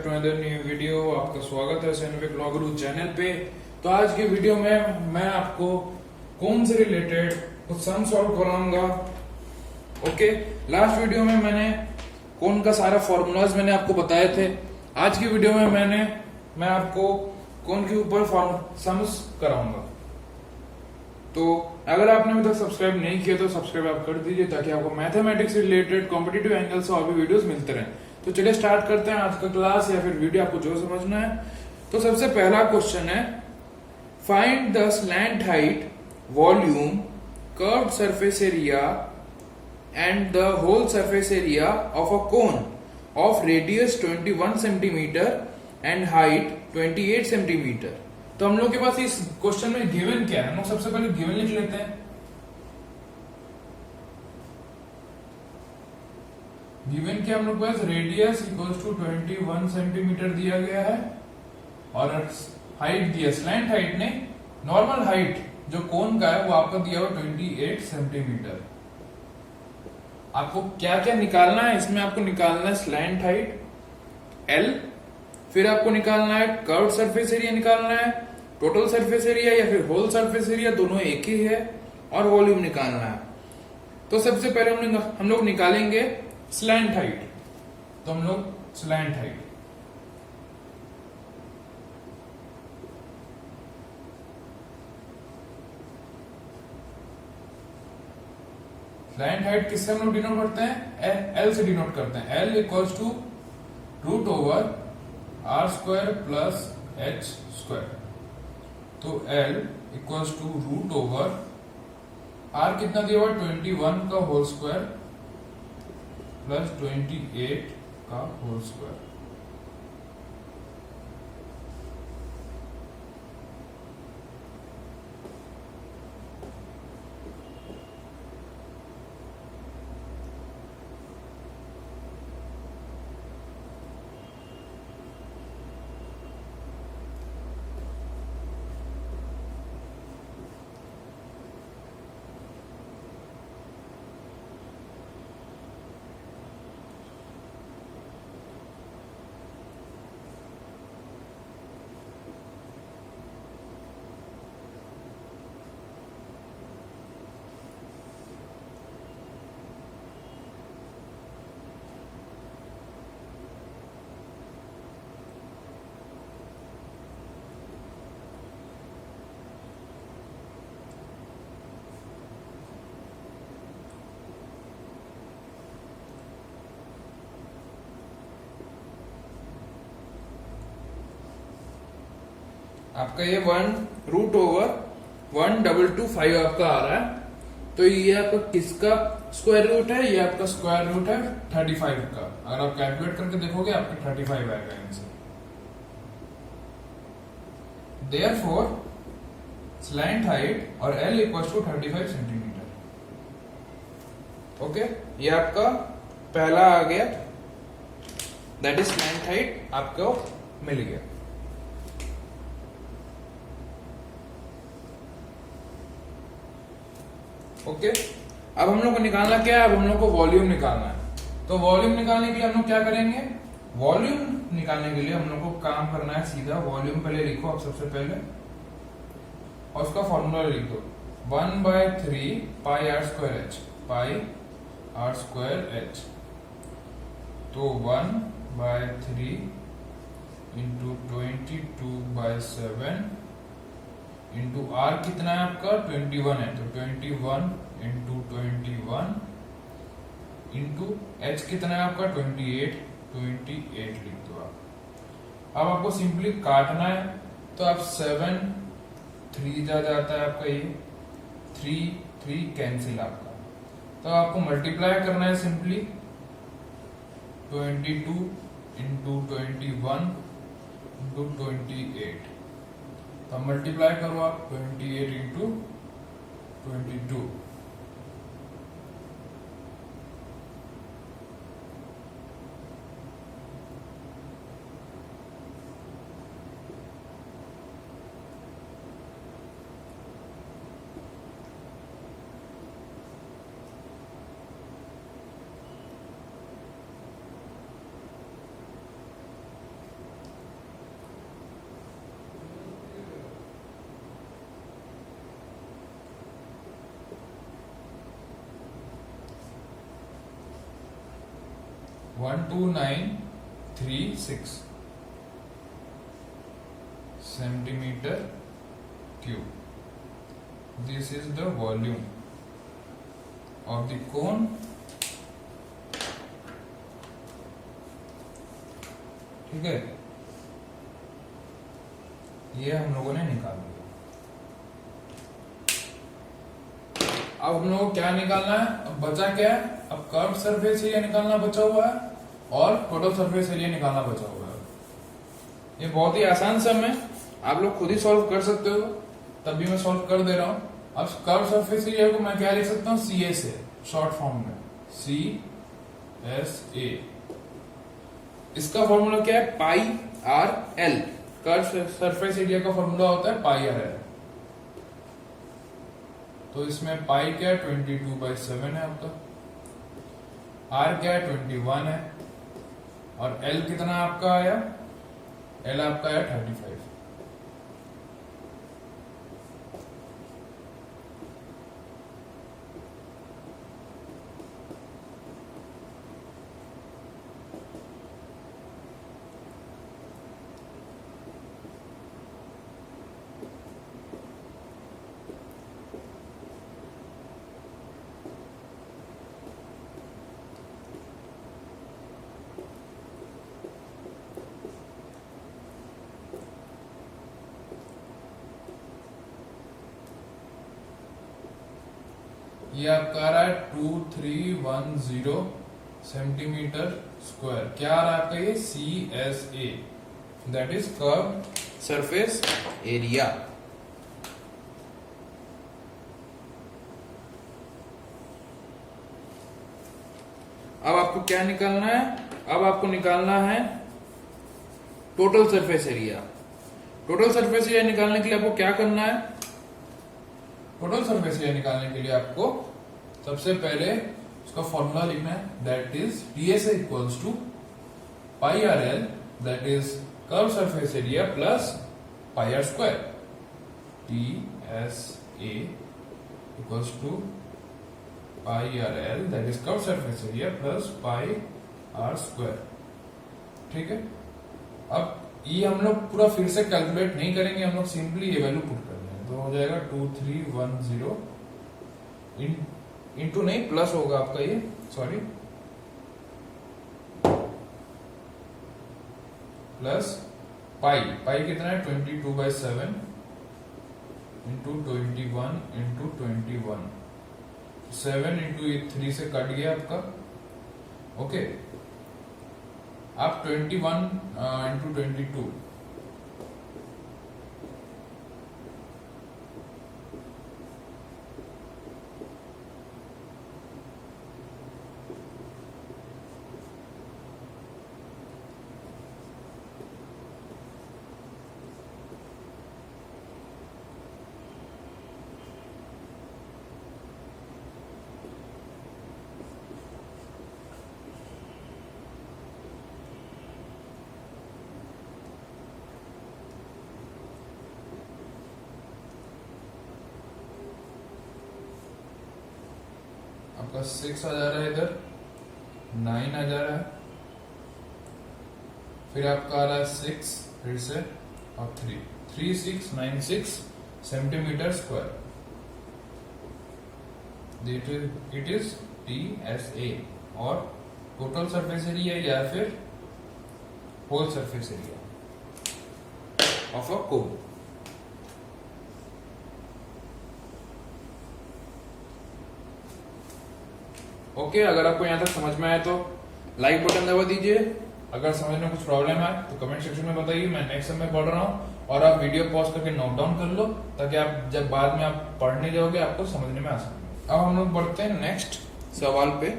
To another new video. आपका स्वागत है सैनविक ब्लॉग गुरु चैनल पे। तो आज की वीडियो में मैं आपको कौन से रिलेटेड कुछ सम सॉल्व कराऊंगा। ओके, लास्ट वीडियो में मैंने कौन का सारा फॉर्मूलाज मैंने आपको बताए थे। आज की वीडियो में मैं आपको कौन के ऊपर सम्स कराऊंगा। तो अगर आपने अभी तक सब्सक्राइब नहीं किया तो सब्सक्राइब आप कर दीजिए ताकि आपको मैथमेटिक्स से रिलेटेड कॉम्पिटिटिव एंगल से और भी वीडियोस मिलते रहें। तो चलिए स्टार्ट करते हैं आज का क्लास या फिर वीडियो, आपको जो समझना है। तो सबसे पहला क्वेश्चन है, find the slant height, volume, curved surface area and the whole surface area of a cone of radius 21 centimetre and height 28 centimetre. तो हम लोग के पास इस क्वेश्चन में गिवन क्या है, हम लोग सबसे पहले गिवन लिख लेते हैं। गिवन क्या हम लोग के पास, रेडियस इक्वल्स टू 21 सेंटीमीटर दिया गया है और हाइट दिया, स्लैंट हाइट ने नॉर्मल हाइट जो कोन का है वो आपका दिया हुआ 28 सेंटीमीटर। आपको क्या क्या निकालना है इसमें, आपको निकालना है स्लैंट हाइट L, फिर आपको निकालना है कर्व्ड सरफेस एरिया, निकालना है टोटल सरफेस एरिया या फिर होल सरफेस एरिया, दोनों एक ही है, और वॉल्यूम निकालना है। तो सबसे पहले हम लोग निकालेंगे स्लैंट हाइट। तो हम लोग स्लैंट हाइट, स्लैंट हाइट किससे हम लोग डिनोट करते हैं, L से डिनोट करते हैं। L equals to root over R square plus H square. तो L equals to root over R कितना दिया हुआ, 21 का होल स्क्वायर प्लस 28 का होल स्क्वायर। आपका ये 1 रूट ओवर 1225 आपका आ रहा है। तो ये आपका किसका स्क्वायर रूट है, ये आपका स्क्वायर रूट है 35 का। अगर आप कैलकुलेट करके देखोगे आपका 35 आएगा आंसर। देयरफॉर स्लैंट हाइट और L equals to 35 centimetre. Okay, ये आपका पहला आ गया, दैट इज स्लैंट हाइट आपको मिल गया। ओके, अब हम लोग को निकालना क्या है, अब हम लोग को वॉल्यूम निकालना है। तो वॉल्यूम निकालने के लिए हम लोग क्या करेंगे, वॉल्यूम निकालने के लिए हम लोग को काम करना है सीधा, वॉल्यूम पहले लिखो आप सबसे पहले और उसका फॉर्मूला लिख दो, 1/3 pi are square h, pi are square h. तो 1/3 इंटू 22/7 इंटू आर कितना है आपका 21 है, तो 21 इंटू 21 इंटू एच कितना है आपका 28 लिख दो आप। अब आपको सिंपली काटना है, तो आप 7 3 जाता है आपका, ये 3 कैंसिल आपका। तो आपको मल्टीप्लाई करना है सिंपली 22 इंटू 21 इंटू 28। तो मल्टीप्लाई करो आप 28 into 22। 12936 centimeter cube. This is the volume of the cone. ठीक है, ये हम लोगों ने निकाल दिया। अब हम लोगों को क्या निकालना है? अब बचा क्या है? अब कर्व सरफेस एरिया निकालना बचा हुआ है और टोटल सरफेस एरिया निकालना बचा हुआ है। ये बहुत ही आसान सम है, आप लोग खुद ही सॉल्व कर सकते हो, तभी मैं सॉल्व कर दे रहा हूं। अब कर्व सरफेस एरिया को मैं क्या लिख सकता हूँ? CS है, शॉर्ट फॉर्म में CSA। इसका फॉर्मूला क्या है? Pi are l. Curve surface area का फॉर्मूला होता है पाई आर एल। तो इसमें पाई क्या है? 22/7 है आपका, आर क्या है? 21 है, और एल कितना आपका आया? एल आपका आया 35। ये आपका आ रहा है 2310 सेंटीमीटर स्क्वायर। क्या आ रहा है आपका? ये CSA, that is curve surface area. अब आपको क्या निकालना है? अब आपको निकालना है total surface area. Total surface area निकालने के लिए आपको क्या करना है? टोटल सरफेस एरिया निकालने के लिए आपको सबसे पहले उसका फॉर्मूला लिखना है, that is TSA equals to pi are L, that is curve surface area plus pi are square. TSA equals to pi are L, that is curve surface area plus pi are square. ठीक है, अब ये हम लोग पूरा फिर से calculate नहीं करेंगे, हम लोग सिंपली ये वैल्यू पुट कर देंगे। तो हो जाएगा 2310 इंटू नहीं प्लस होगा आपका ये, सॉरी, प्लस पाई। पाई कितना है? 22/7 इंटू 21 इंटू 21। 7 इंटू 3 से कट गया आपका। ओके, आप 21 इंटू 22, आपका 6 आ जा रहा है, इधर 9 आ जा रहा है, फिर आपका आ रहा है 6 फिर से और 3, 3696 centimetre square. It is TSA, और टोटल सरफेस एरिया या फिर whole surface area of a cone. Okay, अगर आपको यहाँ तक समझ में आया तो लाइक बटन दबा दीजिए। अगर समझ में कुछ प्रॉब्लम है तो कमेंट सेक्शन में बताइए, मैं नेक्स्ट समय पढ़ रहा हूँ। और आप वीडियो पॉज करके नोट डाउन कर लो, ताकि आप जब बाद में आप पढ़ने जाओगे आपको समझने में आसानी हो। अब हम लोग बढ़ते हैं नेक्स्ट सवाल पे,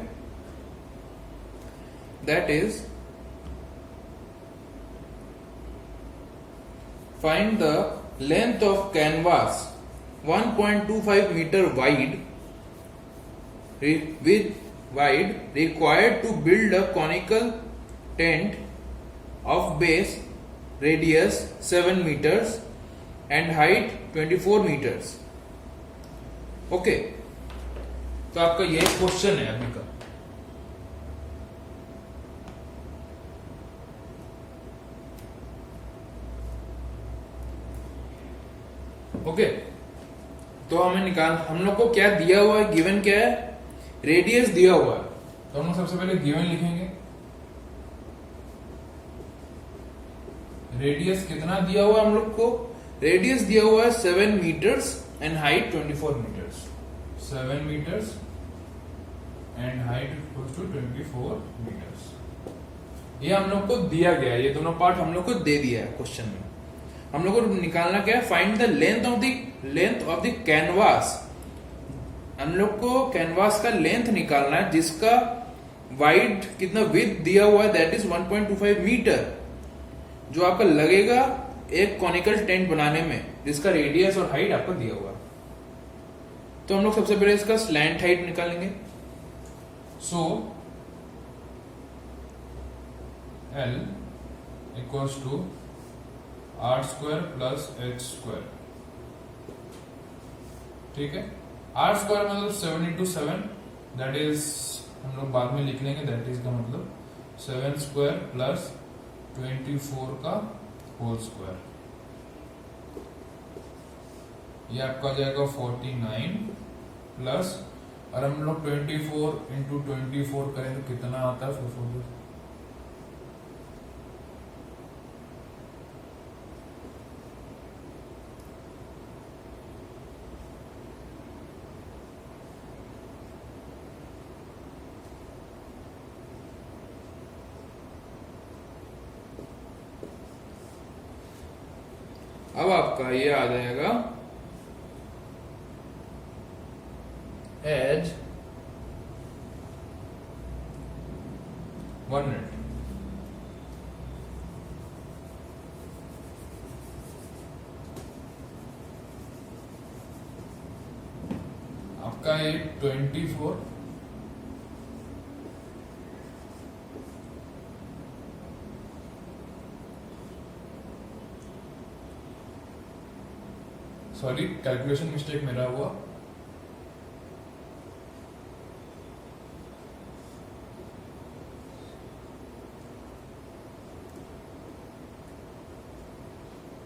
that is find the length of canvas 1.25 metre wide required to build a conical tent of base radius 7 meters and height 24 meters. Okay, तो आपका ये क्वेश्चन है अभी का। ओके, तो हमें हम लोग को क्या दिया हुआ है, गिवन क्या है, रेडियस दिया हुआ है। तो हम लोग सबसे पहले गिवन लिखेंगे, रेडियस कितना दिया हुआ है हम लोग को, रेडियस दिया हुआ है 7 metres and height 24 metres, 7 metres and height equals to 24 metres. ये हम लोग को दिया गया है, ये दोनों पार्ट हम लोग को दे दिया है क्वेश्चन में। हम लोग को निकालना क्या है, find the length of the canvas. हम लोग को कैनवास का लेंथ निकालना है जिसका वाइड कितना विड्थ दिया हुआ है, दैट इज 1.25 मीटर, जो आपका लगेगा एक कॉनिकल टेंट बनाने में, जिसका रेडियस और हाइट आपको दिया हुआ है। तो हम लोग सबसे पहले इसका स्लैंट हाइट निकालेंगे। So L equals to R square plus H square, ठीक है। आर स्क्वायर मतलब 7 इंटू 7, दैट इज हम लोग बाद में लिख लेंगे, दैट इज का मतलब 7 स्क्वायर प्लस 24 का होल स्क्वायर, ये आपका आ जाएगा 49 प्लस, और हम लोग 24 इंटू 24 करें तो कितना आता है 4 अब आपका ये आ जाएगा एज 1 मिनट, आपका ये 24 सॉरी कैलकुलेशन मिस्टेक मेरा हुआ,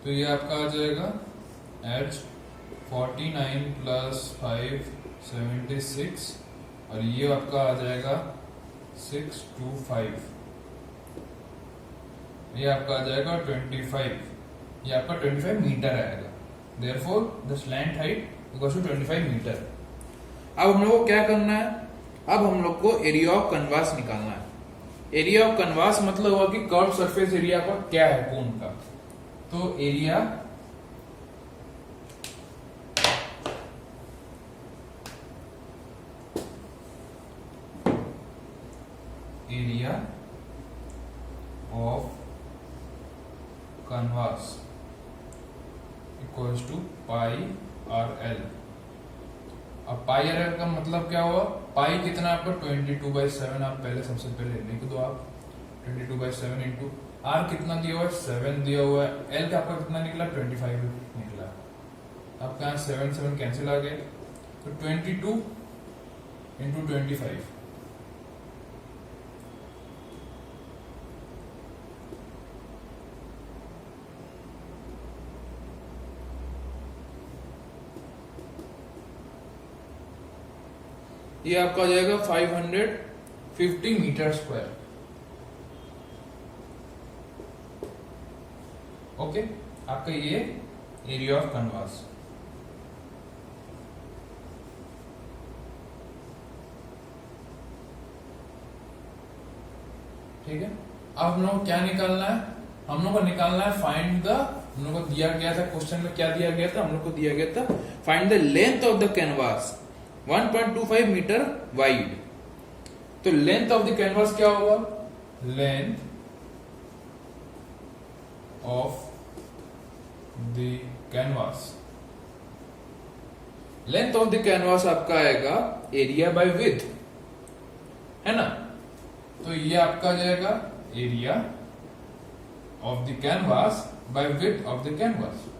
तो ये आपका आ जाएगा एच 49 प्लस 5 76, और ये आपका आ जाएगा 625, ये आपका आ जाएगा 25, ये आपका 25 मीटर आएगा। Therefore, the slant height equals to 25 metre. अब हम लोग को क्या करना है, अब हम लोग को एरिया ऑफ कैनवास निकालना है। एरिया ऑफ कैनवास मतलब हुआ कि कर्व सरफेस एरिया का क्या है कोन का, तो area of canvas equals to pi are L. अब पाई आर एल का मतलब क्या हुआ, पाई कितना आपका 22/7, आप पहले सबसे पहले लिख दो, आप 22/7 इंटू आर कितना दिया हुआ है 7 दिया हुआ है, एल का आपका कितना निकला 25 निकला। आपका यहाँ 7 कैंसिल आ गए, तो 22 इंटू 25, ये आपका आ जाएगा 550 मीटर स्क्वायर। ओके, आपका ये एरिया ऑफ कैनवास। ठीक है, अब हम लोग क्या निकालना है, हम लोग को निकालना है फाइंड द, हम लोग को दिया गया था क्वेश्चन में, क्या दिया गया था, हम लोग को दिया गया था find the length of the canvas 1.25 metre wide. तो लेंथ ऑफ द कैनवास क्या होगा, length of the canvas, length of the canvas आपका आएगा एरिया बाय विड्थ, है ना। तो ये आपका आ जाएगा area of the canvas by width of the canvas.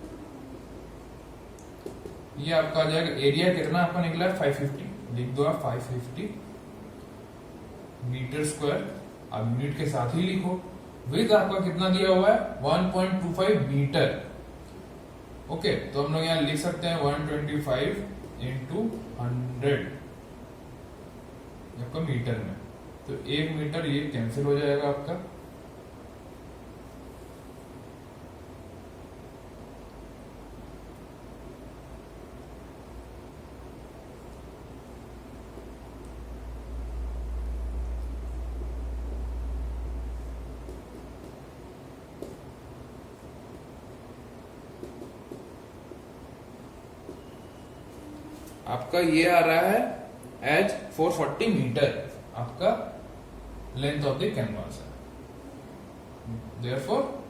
ये आपका आ जाएगा एरिया कितना आपका निकला है 550, लिख दो आप 550 मीटर स्क्वायर, आप यूनिट के साथ ही लिखो। विड्थ आपका कितना दिया हुआ है 1.25 मीटर, ओके, तो हम लोग यहाँ लिख सकते हैं 125 इंटू 100 आपका मीटर में। तो 1 मीटर ये कैंसिल हो जाएगा आपका। आपका ये आ रहा है एज 440 मीटर आपका लेंथ ऑफ द कैनवास है। Therefore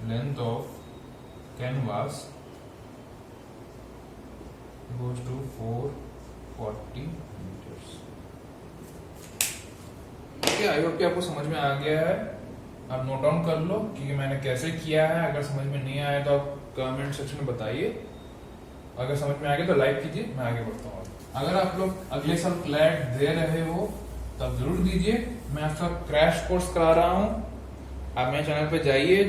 length of canvas goes to 440 meters। Okay, I hope कि आपको समझ में आ गया है। आप नोट डाउन कर लो कि मैंने कैसे किया है। अगर समझ में नहीं आया तो आप कमेंट सेक्शन में बताइए। अगर समझ में आ गया तो लाइक कीजिए, मैं आगे बढ़ता हूँ। अगर आप लोग अगले साल क्लैट दे रहे हो तब जरूर दीजिए। मैं आपका क्रैश कोर्स करा रहा हूँ। आप मेरे चैनल पे जाइए,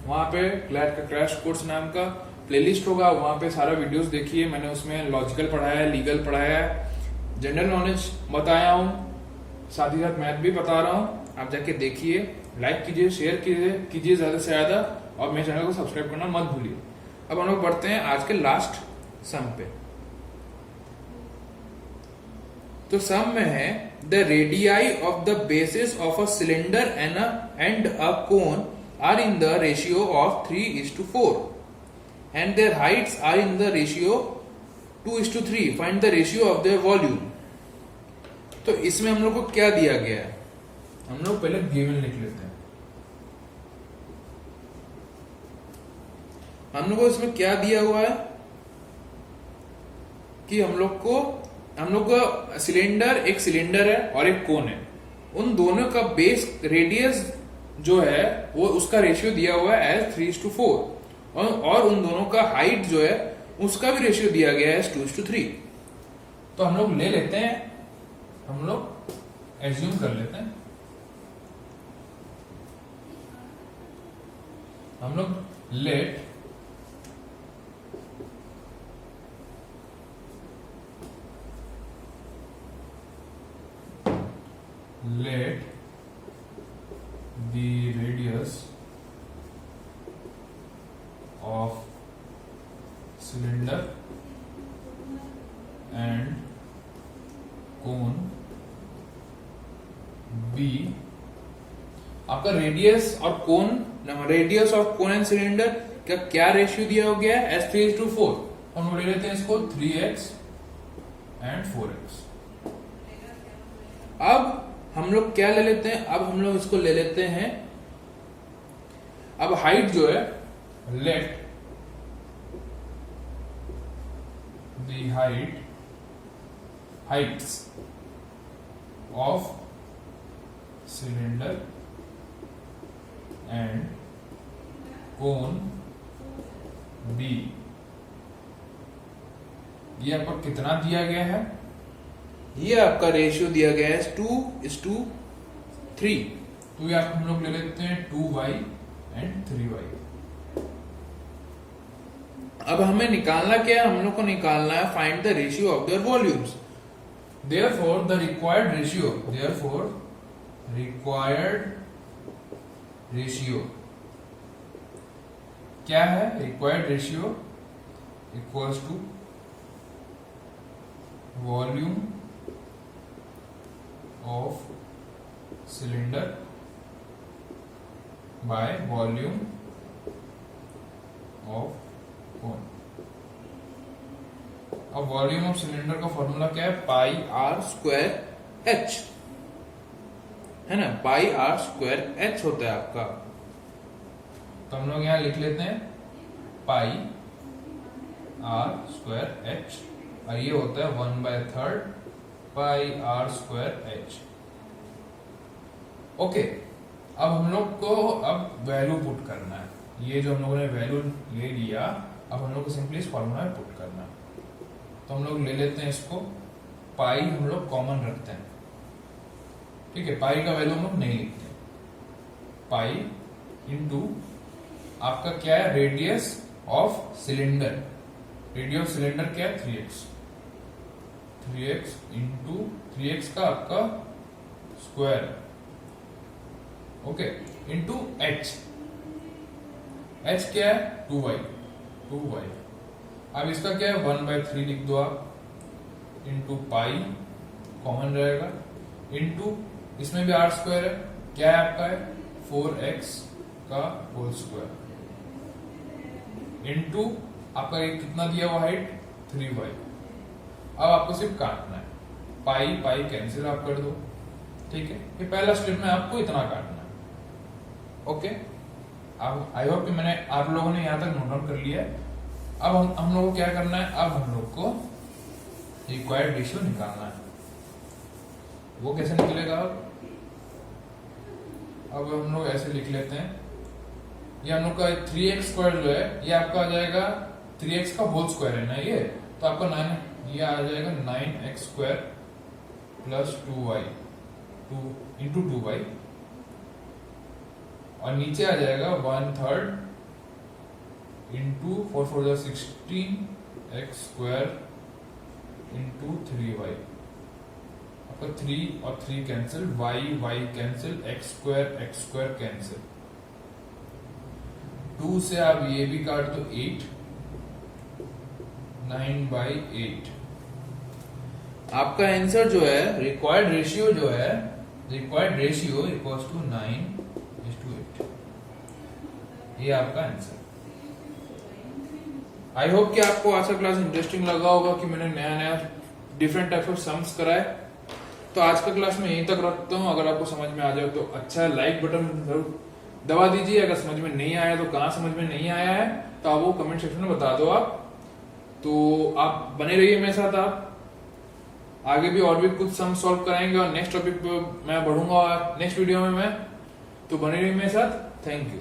वहां पे क्लैट का क्रैश कोर्स नाम का प्लेलिस्ट होगा, वहां पे सारा वीडियोस देखिए। मैंने उसमें लॉजिकल पढ़ाया है, लीगल पढ़ाया है, जनरल नॉलेज बताया हूँ, साथ ही साथ मैथ भी बता रहा हूँ। आप जाके देखिए, लाइक कीजिए, शेयर कीजिए ज्यादा से ज्यादा, और मेरे चैनल को सब्सक्राइब करना मत भूलिए। अब हम लोग बढ़ते हैं आज के लास्ट सम पे। तो सम में है the radii of the bases of a cylinder and a cone are in the ratio of 3:4 and their heights are in the ratio 2:3। Find the ratio of their volume. तो इसमें हम लोग को क्या दिया गया है, हम लोग पहले गिवन लिख लेते हैं। हम लोग को इसमें क्या दिया हुआ है कि हम लोग का सिलेंडर, एक सिलेंडर है और एक कोन है। उन दोनों का बेस रेडियस जो है वो उसका रेशियो दिया हुआ है एज 3:4 और उन दोनों का हाइट जो है उसका भी रेशियो दिया गया है एज 2:3। तो हम लोग ले लेते हैं, हम लोग एज्यूम कर लेते हैं, हम लोग let the radius of cylinder and cone be। आपका रेडियस और cone, radius of cone and cylinder का क्या रेशियो दिया हो गया है एज 3:4। हम ले लेते हैं इसको 3x एंड 4x। अब हम लोग क्या ले लेते हैं, अब हम लोग इसको ले लेते हैं, अब हाइट जो है, let the heights of cylinder and cone be. ये आपको कितना दिया गया है, ये आपका रेशियो दिया गया है 2:3। तो ये हम लोग ले लेते हैं 2y एंड 3y। अब हमें निकालना क्या है, हम लोग को निकालना है find the ratio of their volumes. Therefore the required ratio क्या है, required ratio equals to volume of cylinder by volume of cone। अब वॉल्यूम ऑफ सिलेंडर का फॉर्मूला क्या है, पाई आर स्क्वायर एच, है ना, पाई आर स्क्वायर एच होता है आपका। तो हम लोग यहां लिख लेते हैं पाई आर स्क्वायर एच, और ये होता है 1/3 pi are square H. Okay, अब हम लोग को अब वैल्यू पुट करना है, ये जो हम लोगों ने वैल्यू ले लिया, अब हम लोग को सिंपली इस फॉर्मूला में पुट करना है। तो हम लोग ले लेते हैं इसको, पाई हम लोग कॉमन रखते हैं, ठीक है। पाई का वैल्यू हम लोग नहीं लिखते, पाई इंटू आपका क्या है, radius of cylinder. Radius of cylinder क्या है, 3x। 3x इंटू 3x का आपका square, okay, into h। h क्या है, 2y। 2y। अब इसका क्या है, 1/3 लिख दो आप, इंटू पाई कॉमन रहेगा, इंटू इसमें भी r स्क्वायर है, क्या है आपका है 4x का होल स्क्वायर, इंटू आपका एक कितना दिया हुआ हाइट 3y। अब आपको सिर्फ काटना है, पाई पाई कैंसिल आप कर दो, ठीक है। ये पहला स्टेप में आपको इतना काटना है, ओके। अब आई होप कि मैंने आप लोगों ने यहां तक नोट डाउन कर लिया है। अब हम लोगों को क्या करना है, अब हम लोग को रिक्वायर्ड रेशियो निकालना है। वो कैसे निकलेगा, अब हम लोग ऐसे लिख लेते हैं, ये हम लोग का 3x स्क्वायर जो है ये आपका आ जाएगा 3x का होल स्क्वायर है ना ये, तो आपका 9 ये आ जाएगा 9x square plus 2y 2 into 2y, और नीचे आ जाएगा 1/3 into 4 4 16 x square into 3y। आपका 3 और 3 cancel, y cancel, x square cancel, 2 से आप ये भी काट दो 8, 9/8। आपका आंसर जो है, रिक्वायर्ड रेशियो जो है, रिक्वायर्ड रेशियो इक्वल्स टू 9:8। ये आपका आंसर। आई होप कि आपको आज का क्लास इंटरेस्टिंग लगा होगा कि मैंने नया नया डिफरेंट टाइप्स ऑफ सम्स कराए। तो आज का क्लास में यहीं तक रखता हूँ। अगर आपको समझ में आ जाए तो अच्छा है, लाइक बटन जरूर दबा दीजिए। अगर समझ में नहीं आया तो कहाँ समझ में नहीं आया है तो आप वो कमेंट सेक्शन में बता दो आप। तो आप बने रहिए मेरे साथ, आप आगे भी और भी कुछ सम सॉल्व कराएंगे और नेक्स्ट टॉपिक पे मैं बढ़ूंगा नेक्स्ट वीडियो में मैं, तो बने रहिए मेरे साथ। Thank you.